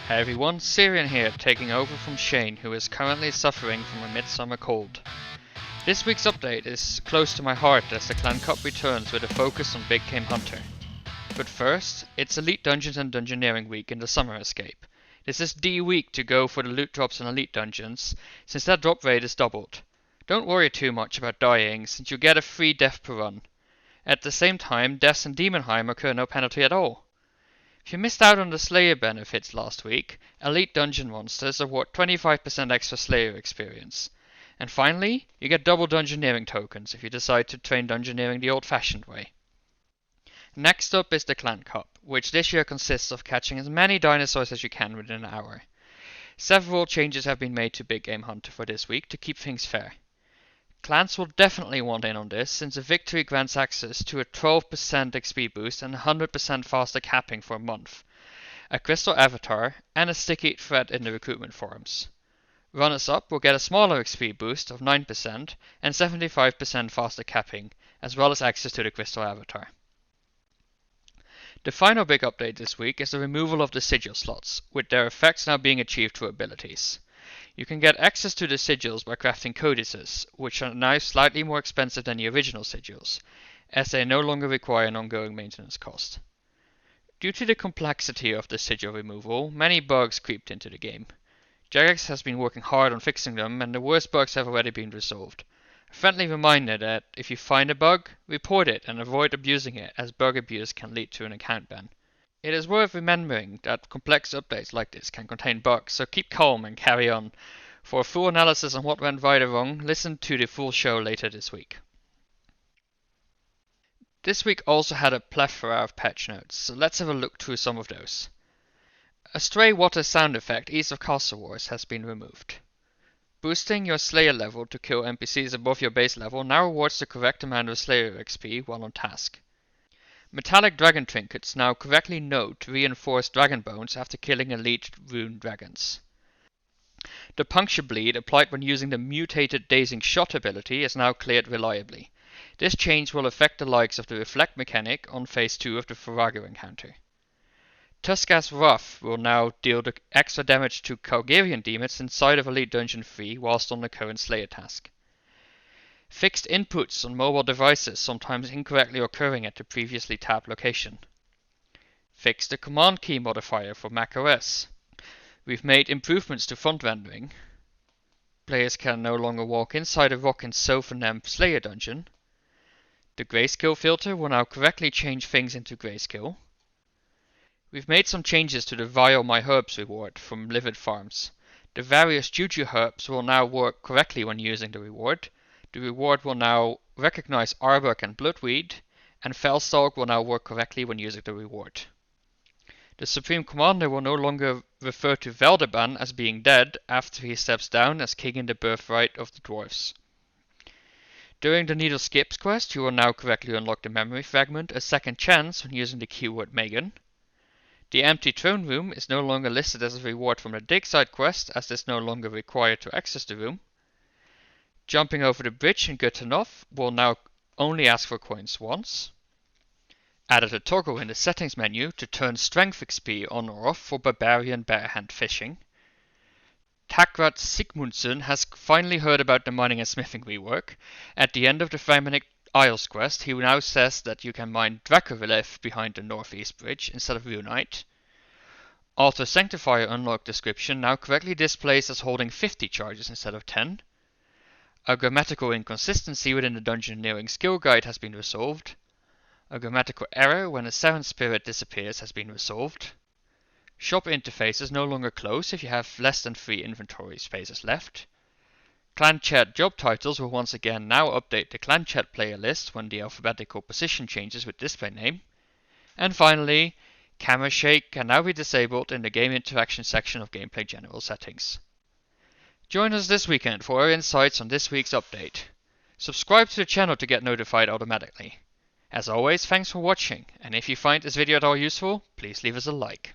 Hey everyone, Cireon here, taking over from Shane, who is currently suffering from a midsummer cold. This week's update is close to my heart as the Clan Cup returns with a focus on Big Game Hunter. But first, it's Elite Dungeons and Dungeoneering week in the summer escape. This is the week to go for the loot drops in Elite Dungeons, since that drop rate is doubled. Don't worry too much about dying, since you get a free death per run. At the same time, deaths in Demonheim occur no penalty at all. If you missed out on the Slayer benefits last week, Elite Dungeon monsters award 25% extra Slayer experience. And finally, you get double Dungeoneering tokens if you decide to train Dungeoneering the old-fashioned way. Next up is the Clan Cup, which this year consists of catching as many dinosaurs as you can within an hour. Several changes have been made to Big Game Hunter for this week to keep things fair. Clans will definitely want in on this, since a victory grants access to a 12% XP boost and 100% faster capping for a month, a crystal avatar, and a sticky thread in the recruitment forums. Runners-up will get a smaller XP boost of 9% and 75% faster capping, as well as access to the crystal avatar. The final big update this week is the removal of the Sigil slots, with their effects now being achieved through abilities. You can get access to the sigils by crafting codices, which are now slightly more expensive than the original sigils, as they no longer require an ongoing maintenance cost. Due to the complexity of the sigil removal, many bugs creeped into the game. Jagex has been working hard on fixing them, and the worst bugs have already been resolved. A friendly reminder that if you find a bug, report it and avoid abusing it, as bug abuse can lead to an account ban. It is worth remembering that complex updates like this can contain bugs, so keep calm and carry on. For a full analysis on what went right or wrong, listen to the full show later this week. This week also had a plethora of patch notes, so let's have a look through some of those. A stray water sound effect east of Castle Wars has been removed. Boosting your Slayer level to kill NPCs above your base level now rewards the correct amount of Slayer XP while on task. Metallic dragon trinkets now correctly note reinforced dragon bones after killing elite rune dragons. The puncture bleed applied when using the mutated dazing shot ability is now cleared reliably. This change will affect the likes of the reflect mechanic on phase 2 of the Farago encounter. Tuska's Wrath will now deal the extra damage to Calgarian demons inside of Elite Dungeon 3 whilst on the current Slayer task. Fixed inputs on mobile devices sometimes incorrectly occurring at the previously tapped location. Fixed the command key modifier for macOS. We've made improvements to font rendering. Players can no longer walk inside a rock and Sophanem Slayer dungeon. The grayscale filter will now correctly change things into grayscale. We've made some changes to the Vial My Herbs reward from Livid Farms. The various Juju herbs will now work correctly when using the reward. The reward will now recognize Arbok and Bloodweed, and Fellstalk will now work correctly when using the reward. The Supreme Commander will no longer refer to Veldeban as being dead after he steps down as king in the birthright of the dwarves. During the Needle Skips quest, you will now correctly unlock the memory fragment a second chance when using the keyword Megan. The empty throne room is no longer listed as a reward from the dig site quest, as it is no longer required to access the room. Jumping over the bridge in Gutanoff will now only ask for coins once. Added a toggle in the settings menu to turn strength XP on or off for barbarian barehand fishing. Takrat Sigmundson has finally heard about the mining and smithing rework. At the end of the Framenic Isles quest, he now says that you can mine Dracorelief behind the northeast bridge instead of Runite. Author Sanctifier unlock description now correctly displays as holding 50 charges instead of 10. A grammatical inconsistency within the Dungeoneering skill guide has been resolved. A grammatical error when a 7th spirit disappears has been resolved. Shop interfaces no longer close if you have less than 3 inventory spaces left. Clan chat job titles will once again now update the clan chat player list when the alphabetical position changes with display name. And finally, camera shake can now be disabled in the game interaction section of gameplay general settings. Join us this weekend for our insights on this week's update. Subscribe to the channel to get notified automatically. As always, thanks for watching, and if you find this video at all useful, please leave us a like.